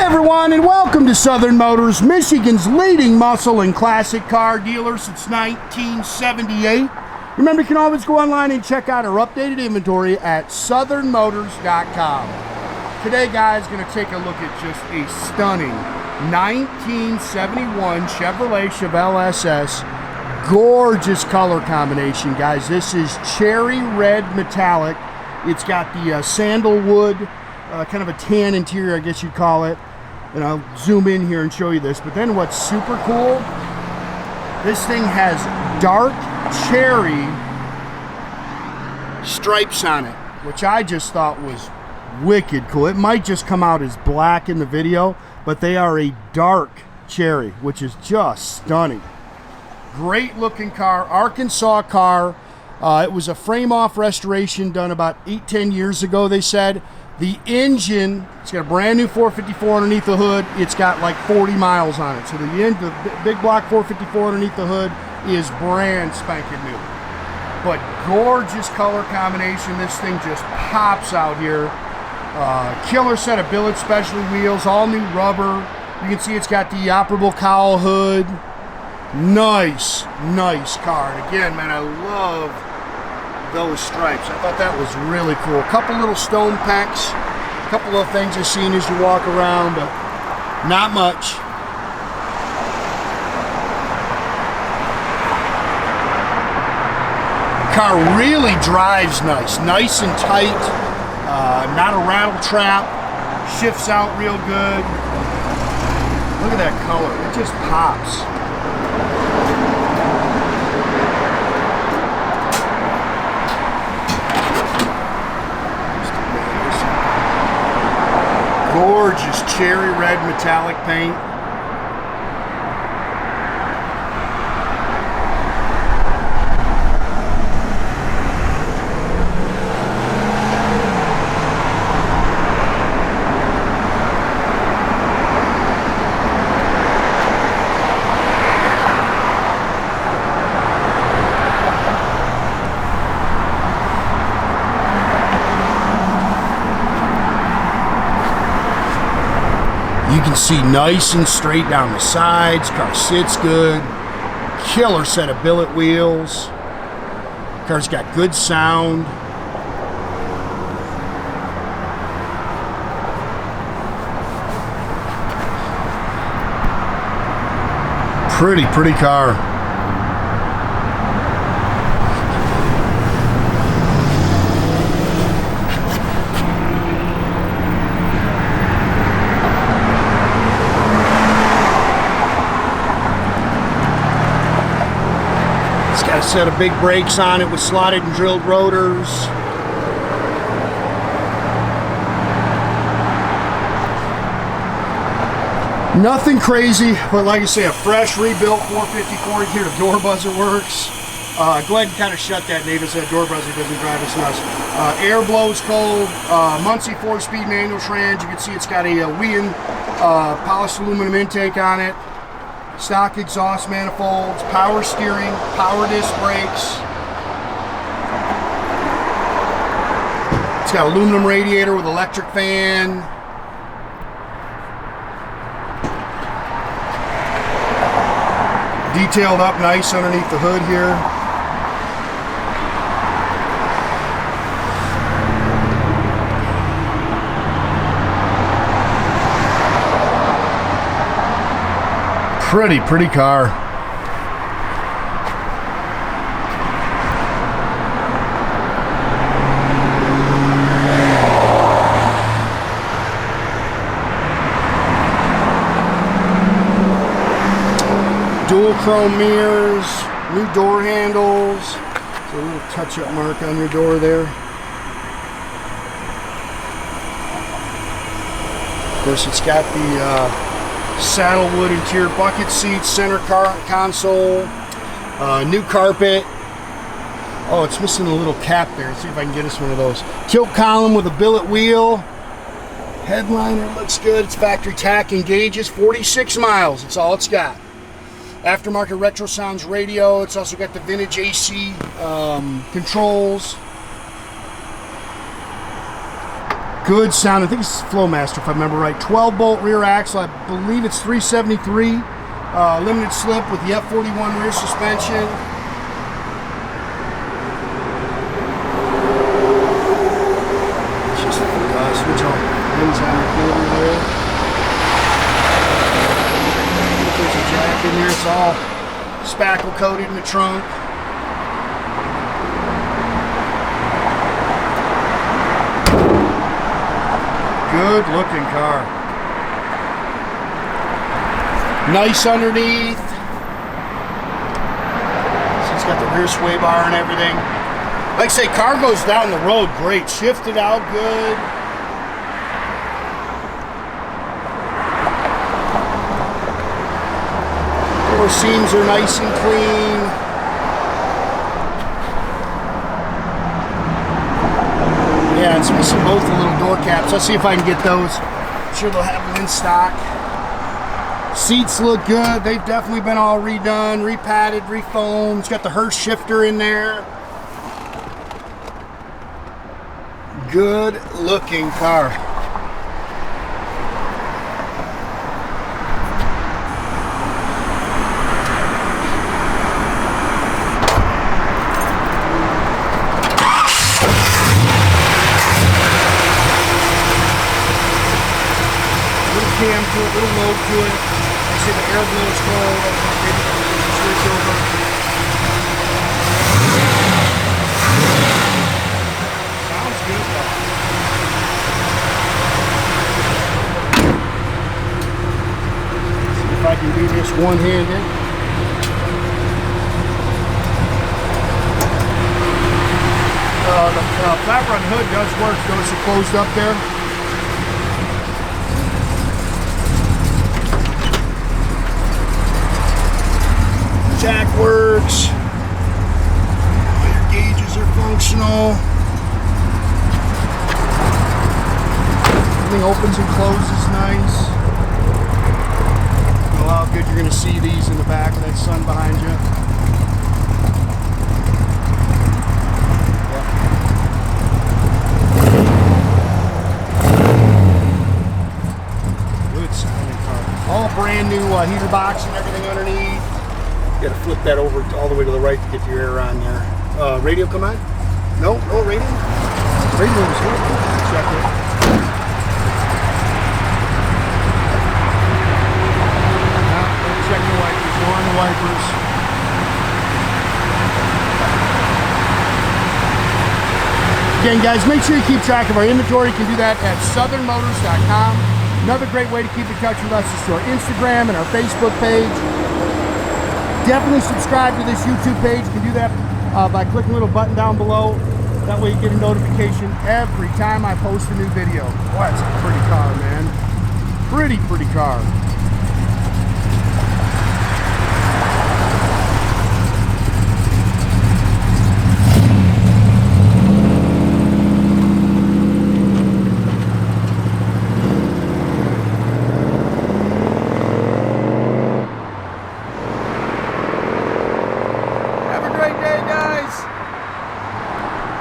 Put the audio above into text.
Hi everyone, and welcome to Southern Motors, Michigan's leading muscle and classic car dealer since 1978. Remember, you can always go online and check out our updated inventory at southernmotors.com. Today, guys, going to take a look at just a stunning 1971 Chevrolet Chevelle SS. Gorgeous color combination, guys. This is cherry red metallic. It's got the sandalwood, kind of a tan interior, I guess you'd call it. And I'll zoom in here and show you this. But then what's super cool, this thing has dark cherry stripes on it, which I just thought was wicked cool. It might just come out as black in the video, but they are a dark cherry, which is just stunning. Great looking car, Arkansas car. It was a frame-off restoration done about 8-10 years ago, they said. The engine, it's got a brand new 454 underneath the hood. It's got like 40 miles on it. So the big block 454 underneath the hood is brand spanking new. But gorgeous color combination. This thing just pops out here. Killer set of Billet Specialty wheels, all new rubber. You can see it's got the operable cowl hood. Nice car. And again, man, I love those stripes. I thought that was really cool. A couple little stone pecks, a couple of things you've seen as you walk around, but not much. Car really drives nice and tight, not a rattle trap, shifts out real good. Look at that color, it just pops. Gorgeous cherry red metallic paint. You can see nice and straight down the sides. Car sits good. Killer set of billet wheels. Car's got good sound. Pretty car. Got a set of big brakes on it with slotted and drilled rotors. Nothing crazy, but like I say, a fresh rebuilt 454. You hear the door buzzer works. Go ahead and kind of shut that, David, so that door buzzer doesn't drive us nuts. Air blows cold. Muncie 4-speed manual trans. You can see it's got a Weiand polished aluminum intake on it. Stock exhaust manifolds, power steering, power disc brakes. It's got aluminum radiator with electric fan. Detailed up nice underneath the hood here. Pretty car. Dual chrome mirrors, new door handles. So a little touch-up mark on your door there. Of course, it's got the Saddlewood interior bucket seats, center console, new carpet. Oh, it's missing a little cap there. Let's see if I can get us one of those. Tilt column with a billet wheel. Headliner looks good. It's factory tach and gauges. 46 miles. That's all it's got. Aftermarket Retrosounds radio. It's also got the vintage AC controls. Good sound. I think it's Flowmaster if I remember right. 12-bolt rear axle. I believe it's 373. Limited slip with the F41 rear suspension. It's just switch on lens on the corner there. There's a jack in here. It's all spackle coated in the trunk. Good looking car. Nice underneath. So it's got the rear sway bar and everything. Like I say, car goes down the road great. Shifted out good. Door seams are nice and clean. Yeah, it's missing both the little door caps. Let's see if I can get those. I'm sure they'll have them in stock. Seats look good. They've definitely been all redone, repadded, refoamed. It's got the Hurst shifter in there. Good looking car. Cam to it, little lobe to it. I see the air blows cold. Switch over. Sounds good though. See if I can do this one-handed. The flat front hood does work. Notice it closed up there. Jack works. All your gauges are functional. Everything opens and closes nice. Oh, how good you're going to see these in the back of that sun behind you. Yep. Good sounding car. All brand new heater box and everything underneath. You gotta flip that over all the way to the right to get your air on there. Radio come on? No, no radio? Radio is good. Check it. Check the wipers. Go on the wipers. Again, guys, make sure you keep track of our inventory. You can do that at southernmotors.com. Another great way to keep in touch with us is to our Instagram and our Facebook page. Definitely subscribe to this YouTube page. You can do that by clicking the little button down below. That way you get a notification every time I post a new video. Boy, that's a pretty car, man. Pretty car.